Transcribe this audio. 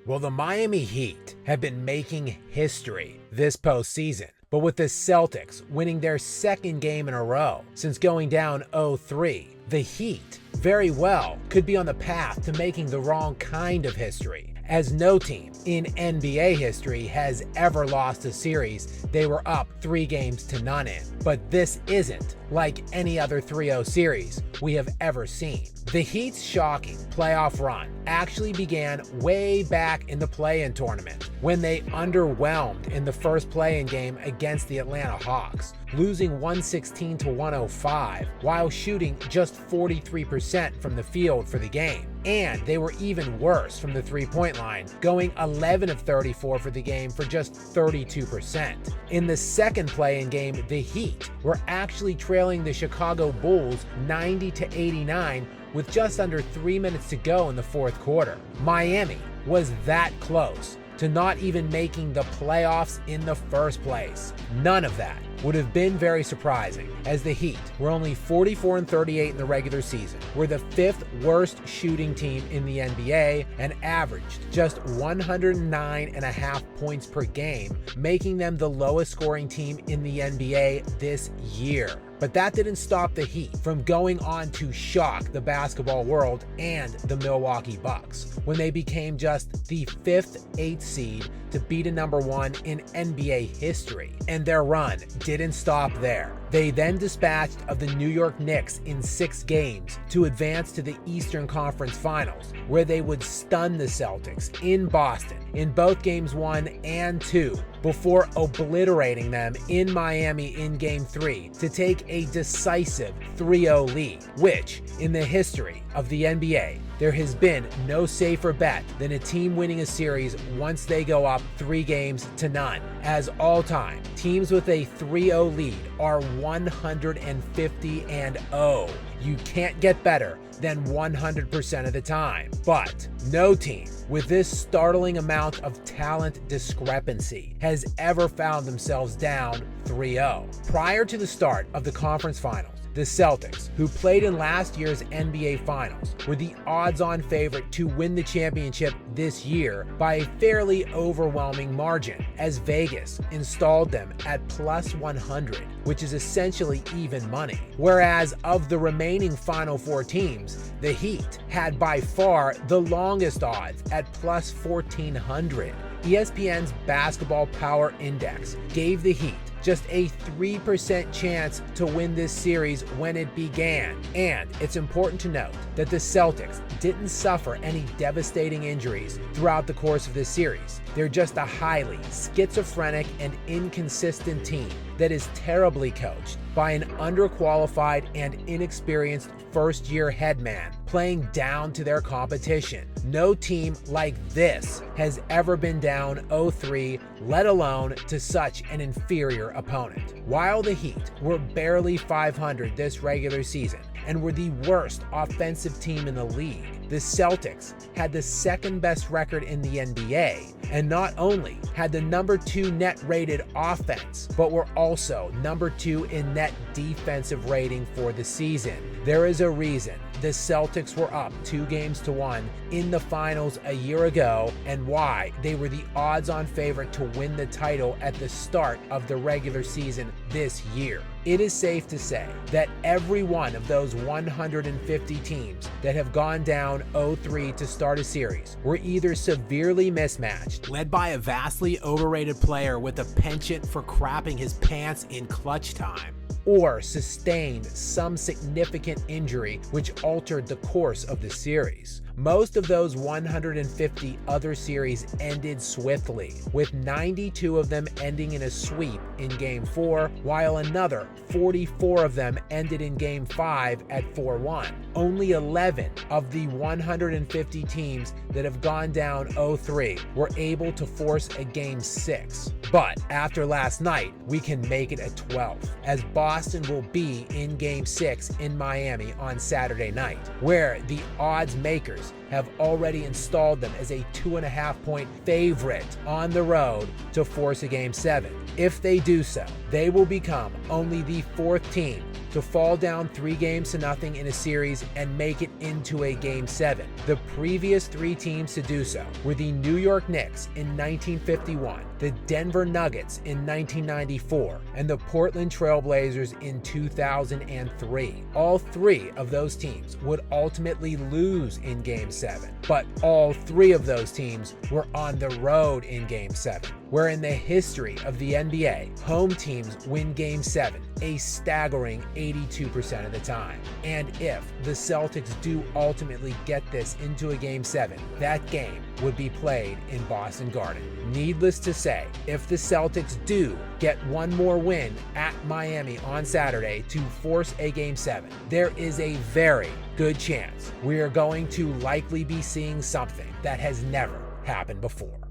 Well, the Miami Heat have been making history this postseason, but with the Celtics winning their second game in a row since going down 0-3, the Heat very well could be on the path to making the wrong kind of history, as no team in NBA history has ever lost a series they were up 3-0 in. But this isn't like any other 3-0 series we have ever seen. The Heat's shocking playoff run actually began way back in the play-in tournament when they underwhelmed in the first play-in game against the Atlanta Hawks, losing 116-105 while shooting just 43% from the field for the game. And they were even worse from the three-point line, going 11 of 34 for the game for just 32%. In the second play-in game, the Heat were actually trailing the Chicago Bulls 90-89 with just under 3 minutes to go in the fourth quarter. Miami was that close to not even making the playoffs in the first place. None of that would have been very surprising, as the Heat were only 44-38 in the regular season, were the 5th worst shooting team in the NBA, and averaged just 109.5 points per game, making them the lowest scoring team in the NBA this year. But that didn't stop the Heat from going on to shock the basketball world and the Milwaukee Bucks when they became just the 5th 8th seed to beat a number 1 in NBA history. And their run didn't stop there. They then dispatched of the New York Knicks in 6 games to advance to the Eastern Conference Finals, where they would stun the Celtics in Boston in both games 1 and 2 before obliterating them in Miami in Game 3 to take a decisive 3-0 lead, which, in the history of the NBA, there has been no safer bet than a team winning a series once they go up 3-0, as all time, teams with a 3-0 lead are 150-0. You can't get better than 100% of the time. But no team with this startling amount of talent discrepancy has ever found themselves down 3-0. Prior to the start of the conference finals, the Celtics, who played in last year's NBA Finals, were the odds-on favorite to win the championship this year by a fairly overwhelming margin, as Vegas installed them at plus 100, which is essentially even money. Whereas of the remaining Final Four teams, the Heat had by far the longest odds at plus 1,400. ESPN's Basketball Power Index gave the Heat just a 3% chance to win this series when it began. And it's important to note that the Celtics didn't suffer any devastating injuries throughout the course of this series. They're just a highly schizophrenic and inconsistent team that is terribly coached by an underqualified and inexperienced first-year headman playing down to their competition. No team like this has ever been down 0-3, let alone to such an inferior opponent. While the Heat were barely 500 this regular season and were the worst offensive team in the league, the Celtics had the second best record in the NBA, and not only had the number 2 net rated offense, but were also number 2 in net defensive rating for the season. There is a reason the Celtics were up 2-1 in the finals a year ago, and why they were the odds-on favorite to win the title at the start of the regular season this year. It is safe to say that every one of those 150 teams that have gone down 0-3 to start a series were either severely mismatched, led by a vastly overrated player with a penchant for crapping his pants in clutch time, or sustained some significant injury which altered the course of the series. Most of those 150 other series ended swiftly, with 92 of them ending in a sweep in Game 4, while another 44 of them ended in Game 5 at 4-1. Only 11 of the 150 teams that have gone down 0-3 were able to force a Game 6. But after last night, we can make it a 12th, as Boston will be in Game 6 in Miami on Saturday night, where the odds makers have already installed them as a 2.5-point favorite on the road to force a Game 7. If they do so, they will become only the 4th team to fall down 3-0 in a series and make it into a Game 7. The previous 3 teams to do so were the New York Knicks in 1951, the Denver Nuggets in 1994, and the Portland Trail Blazers in 2003. All 3 of those teams would ultimately lose in Game 7, but all 3 of those teams were on the road in Game 7, where in the history of the NBA, home teams win Game 7 a staggering 82% of the time. And if the Celtics do ultimately get this into a Game 7, that game would be played in Boston Garden. Needless to say, if the Celtics do get one more win at Miami on Saturday to force a Game 7, there is a very good chance we are going to likely be seeing something that has never happened before.